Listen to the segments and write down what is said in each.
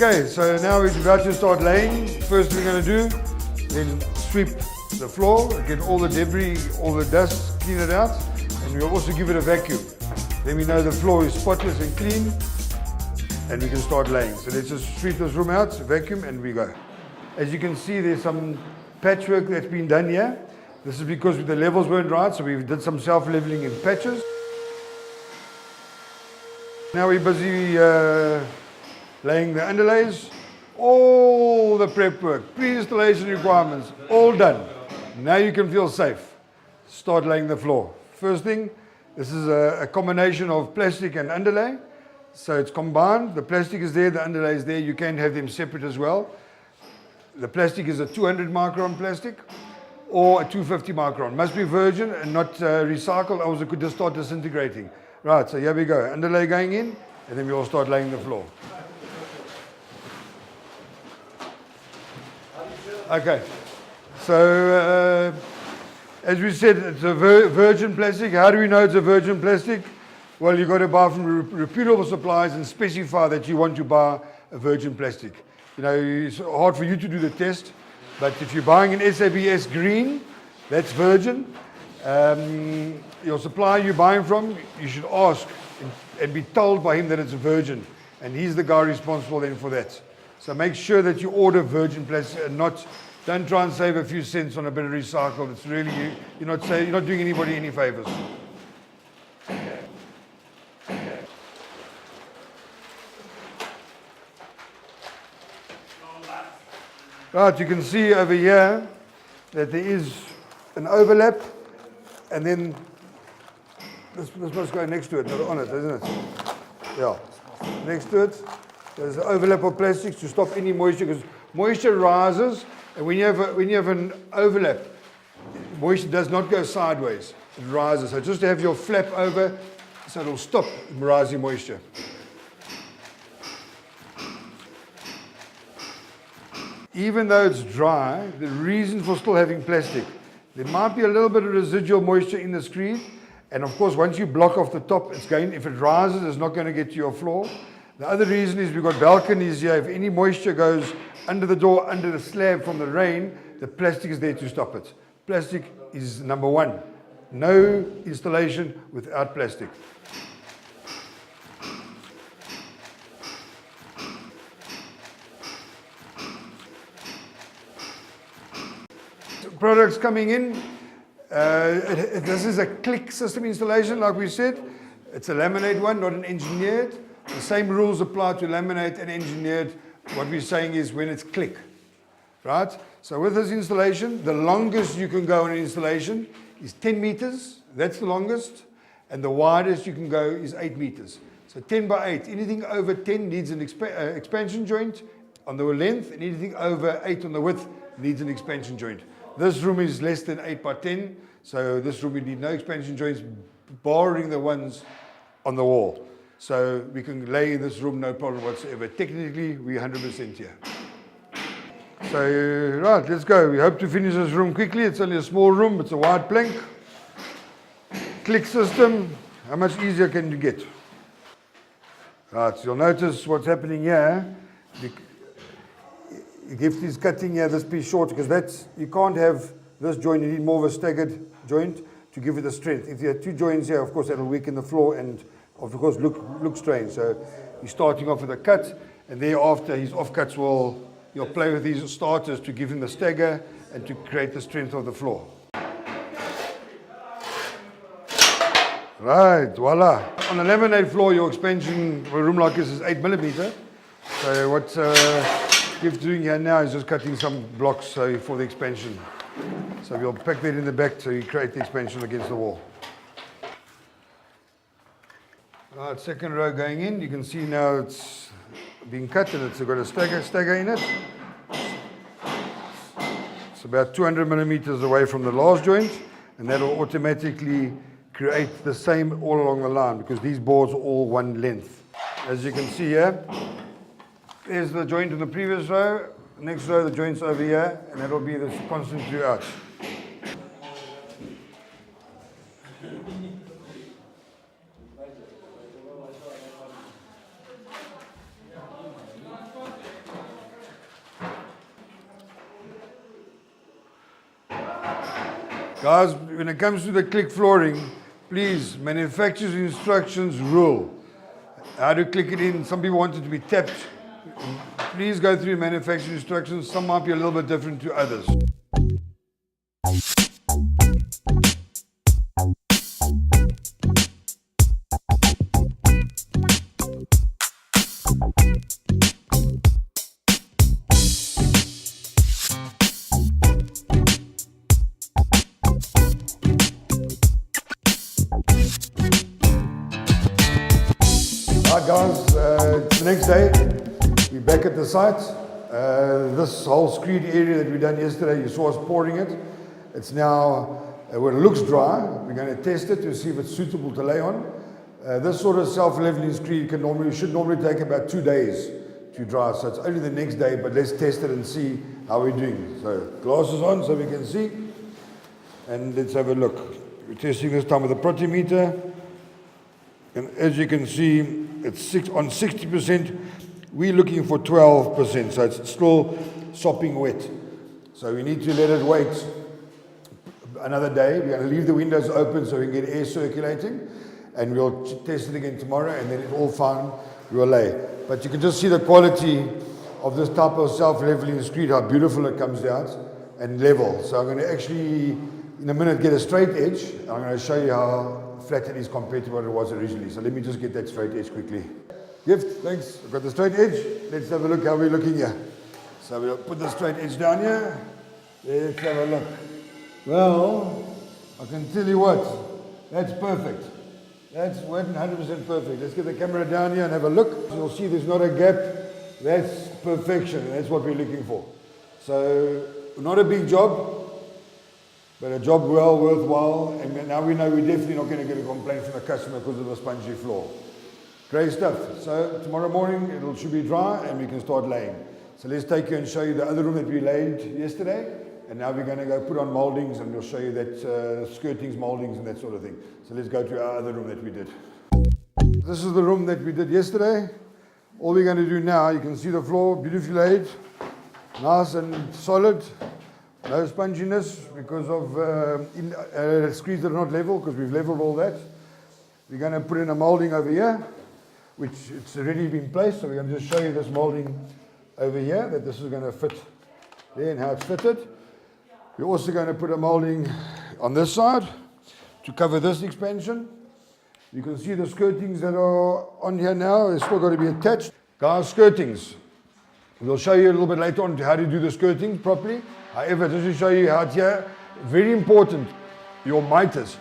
Okay, so now we're about to start laying. First thing we're going to do, then sweep the floor, get all the debris, all the dust, clean it out, and we'll also give it a vacuum. Then we know the floor is spotless and clean, and we can start laying. So let's just sweep this room out, vacuum, and we go. As you can see, there's some patchwork that's been done here. This is because the levels weren't right, so we did some self-leveling in patches. Now we're busy laying the underlays. All the prep work, pre-installation requirements, all done. Now you can feel safe. Start laying the floor. First thing, this is a combination of plastic and underlay. So it's combined. The plastic is there, the underlay is there. You can have them separate as well. The plastic is a 200 micron plastic or a 250 micron. Must be virgin and not recycled, else it could just start disintegrating. Right, so here we go. Underlay going in, and then we will start laying the floor. Okay, so as we said, it's a virgin plastic. How do we know it's a virgin plastic? Well, you've got to buy from reputable suppliers and specify that you want to buy a virgin plastic. You know, it's hard for you to do the test, but if you're buying an SABS green, that's virgin. Your supplier you're buying from, you should ask and be told by him that it's a virgin, and he's the guy responsible then for that. So make sure that you order virgin plastic and don't try and save a few cents on a bit of recycled. It's really, you're not doing anybody any favors. Right, you can see over here that there is an overlap, and then this must go next to it, not on it, isn't it? Yeah, next to it. There's an overlap of plastics to stop any moisture, because moisture rises, and when you have an overlap, moisture does not go sideways, it rises. So just to have your flap over, so it'll stop rising moisture. Even though it's dry, the reason for still having plastic, there might be a little bit of residual moisture in the screed, and of course once you block off the top, if it rises, it's not going to get to your floor. The other reason is we've got balconies here. If any moisture goes under the door, under the slab from the rain, the plastic is there to stop it. Plastic is number one. No installation without plastic. Products coming in. This is a click system installation, like we said. It's a laminate one, not an engineered. The same rules apply to laminate and engineered. What we're saying is when it's click, right? So with this installation, the longest you can go on an installation is 10 meters. That's the longest. And the widest you can go is 8 meters. So 10 by 8. Anything over 10 needs an expansion joint on the length, and anything over 8 on the width needs an expansion joint. This room is less than 8 by 10, so this room we need no expansion joints, barring the ones on the wall. So we can lay in this room no problem whatsoever. Technically, we're 100% here. So, right, let's go. We hope to finish this room quickly. It's only a small room. It's a wide plank. Click system. How much easier can you get? Right, so you'll notice what's happening here. Gift is cutting here this piece short, because you can't have this joint. You need more of a staggered joint to give it the strength. If you have two joints here, of course, that'll weaken the floor and of course look strange. So he's starting off with a cut, and thereafter his offcuts you'll play with these starters to give him the stagger and to create the strength of the floor. Right, voila. On a laminate floor, your expansion for a room like this is 8mm. So what Gift's doing here now is just cutting some blocks for the expansion. So we'll pack that in the back so you create the expansion against the wall. Right, second row going in. You can see now it's being cut and it's got a stagger in it. It's about 200mm away from the last joint, and that will automatically create the same all along the line, because these boards are all one length. As you can see here, there's the joint in the previous row. Next row, the joint's over here, and that'll be the constant throughout. Guys, when it comes to the click flooring, please, manufacturer's instructions rule. How to click it in, some people want it to be tapped. Please go through manufacturer's instructions, some might be a little bit different to others. Alright guys, it's the next day, we're back at the site. This whole screed area that we done yesterday, you saw us pouring it. It's now, when it looks dry, we're going to test it to see if it's suitable to lay on. This sort of self-leveling screed should normally take about 2 days to dry, so it's only the next day, but let's test it and see how we're doing. So glasses on so we can see, and let's have a look. We're testing this time with a protimeter. And as you can see, it's on 60%. We're looking for 12%, so it's still sopping wet. So we need to let it wait another day. We're going to leave the windows open so we can get air circulating, and we'll test it again tomorrow, and then it's all fine, we'll lay. But you can just see the quality of this type of self-leveling screed, how beautiful it comes out, and level. So I'm going to actually, in a minute, get a straight edge. I'm going to show you how flat it is compared to what it was originally. So let me just get that straight edge quickly. Gift, thanks. I've got the straight edge. Let's have a look how we're looking here. So we'll put the straight edge down here. Let's have a look. Well, I can tell you what, that's perfect. That's 100% perfect. Let's get the camera down here and have a look. You'll see there's not a gap. That's perfection. That's what we're looking for. So, not a big job, but a job well worthwhile, and now we know we're definitely not going to get a complaint from the customer because of the spongy floor. Great stuff. So tomorrow morning it should be dry and we can start laying. So let's take you and show you the other room that we laid yesterday, and now we're going to go put on moldings, and we'll show you that skirtings, moldings and that sort of thing. So let's go to our other room that we did. This is the room that we did yesterday. All we're going to do now, you can see the floor beautifully laid, nice and solid. No sponginess because of screeds that are not level, because we've leveled all that. We're going to put in a molding over here, which it's already been placed. So we're going to just show you this molding over here, that this is going to fit there and how it's fitted. We're also going to put a molding on this side to cover this expansion. You can see the skirtings that are on here now. They're still got to be attached. Guys, skirtings. We'll show you a little bit later on how to do the skirting properly. However, just to show you how it's here, very important, your miters.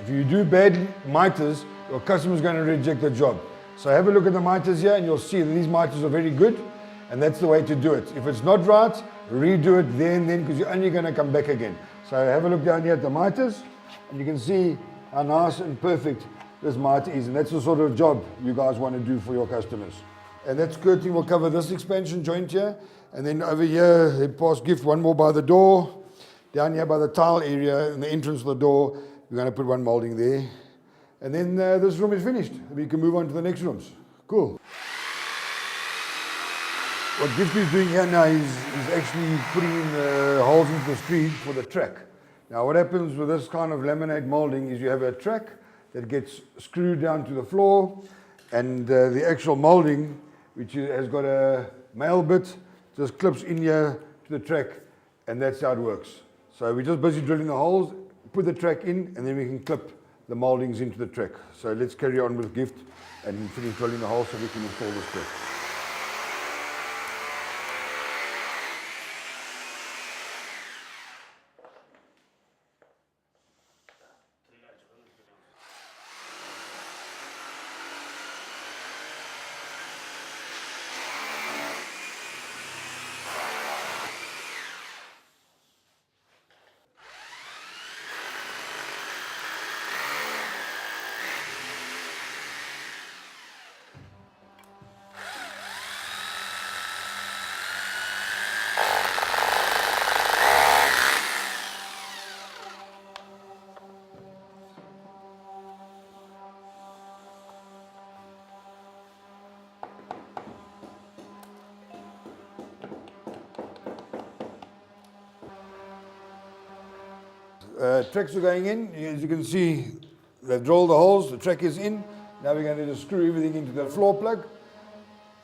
If you do bad miters, your customer's going to reject the job. So have a look at the miters here and you'll see that these miters are very good, and that's the way to do it. If it's not right, redo it there and then, because you're only going to come back again. So have a look down here at the miters, and you can see how nice and perfect this miter is, and that's the sort of job you guys want to do for your customers. And that skirting will cover this expansion joint here. And then over here, they pass gift one more by the door. Down here by the tile area, in the entrance of the door, we're going to put one molding there. And then this room is finished. We can move on to the next rooms. Cool. What Gift is doing here now is actually putting in the holes into the screed for the track. Now what happens with this kind of laminate molding is you have a track that gets screwed down to the floor, and the actual molding, which has got a male bit, just clips in here to the track, and that's how it works. So we're just busy drilling the holes, put the track in, and then we can clip the moldings into the track. So let's carry on with Gift and finish drilling the holes so we can install this track. tracks are going in. As you can see, they've drilled the holes, the track is in. Now we're going to just screw everything into the floor plug,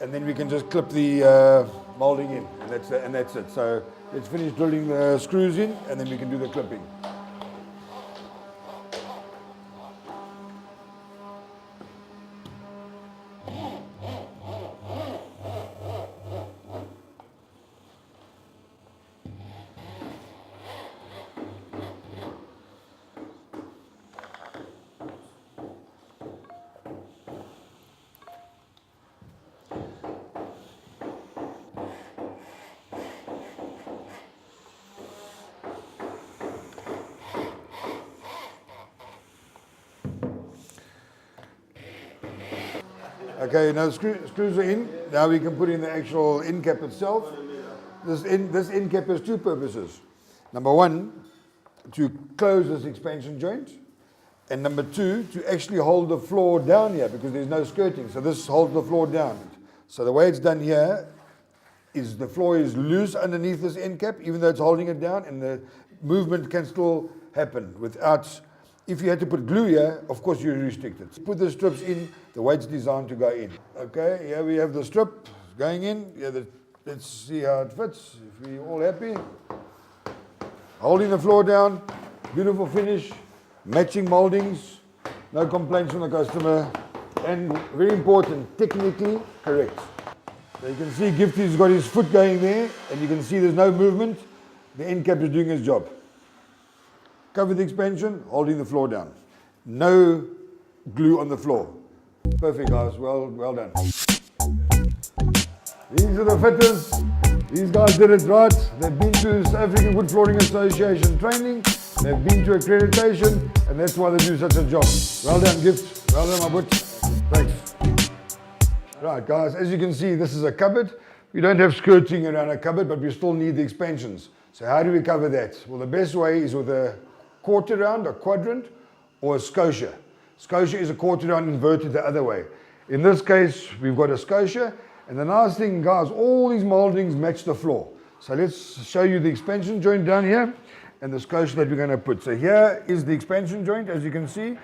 and then we can just clip the molding in, and that's it. So let's finish drilling the screws in, and then we can do the clipping. Okay, now the screws are in. Now we can put in the actual end cap itself. This end cap has two purposes. Number one, to close this expansion joint. And number two, to actually hold the floor down here because there's no skirting. So this holds the floor down. So the way it's done here is the floor is loose underneath this end cap, even though it's holding it down, and the movement can still happen without. If you had to put glue here, of course you're restricted. Put the strips in the way it's designed to go in. Okay, here we have the strip going in. Yeah, let's see how it fits. If we're all happy. Holding the floor down, beautiful finish, matching moldings, no complaints from the customer, and very important, technically correct. So you can see Gifty's got his foot going there, and you can see there's no movement. The end cap is doing its job. Cover the expansion, holding the floor down. No glue on the floor. Perfect, guys. Well done. These are the fitters. These guys did it right. They've been to the South African Wood Flooring Association training. They've been to accreditation, and that's why they do such a job. Well done, Gift. Well done, my boy. Thanks. Right, guys, as you can see, this is a cupboard. We don't have skirting around a cupboard, but we still need the expansions. So how do we cover that? Well, the best way is with a quarter round, a quadrant, or a scotia. Scotia is a quarter round inverted the other way. In this case, we've got a scotia, and the nice thing, guys, all these moldings match the floor. So let's show you the expansion joint down here, and the scotia that we're going to put. So here is the expansion joint, as you can see.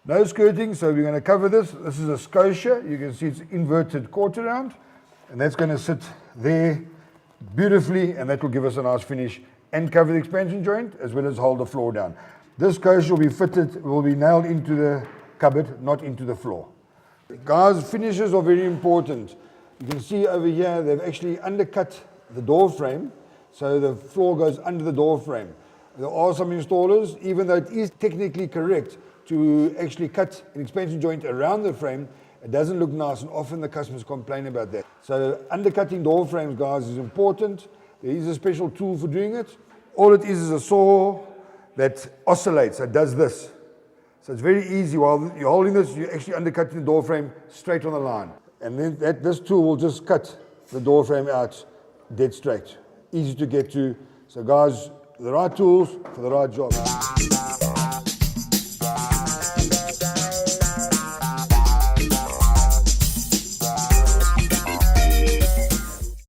No skirting, so we're going to cover this. This is a scotia. You can see it's inverted quarter round, and that's going to sit there beautifully, and that will give us a nice finish and cover the expansion joint as well as hold the floor down. This scotia will be nailed into the cupboard, not into the floor. Guys, finishes are very important. You can see over here they've actually undercut the door frame, so the floor goes under the door frame. There are some installers, even though it is technically correct to actually cut an expansion joint around the frame, it doesn't look nice, and often the customers complain about that. So undercutting door frames, guys, is important. There is a special tool for doing it. All it is a saw that oscillates, that does this. So it's very easy. While you're holding this, you're actually undercutting the door frame straight on the line. And then this tool will just cut the door frame out dead straight. Easy to get to. So guys, the right tools for the right job.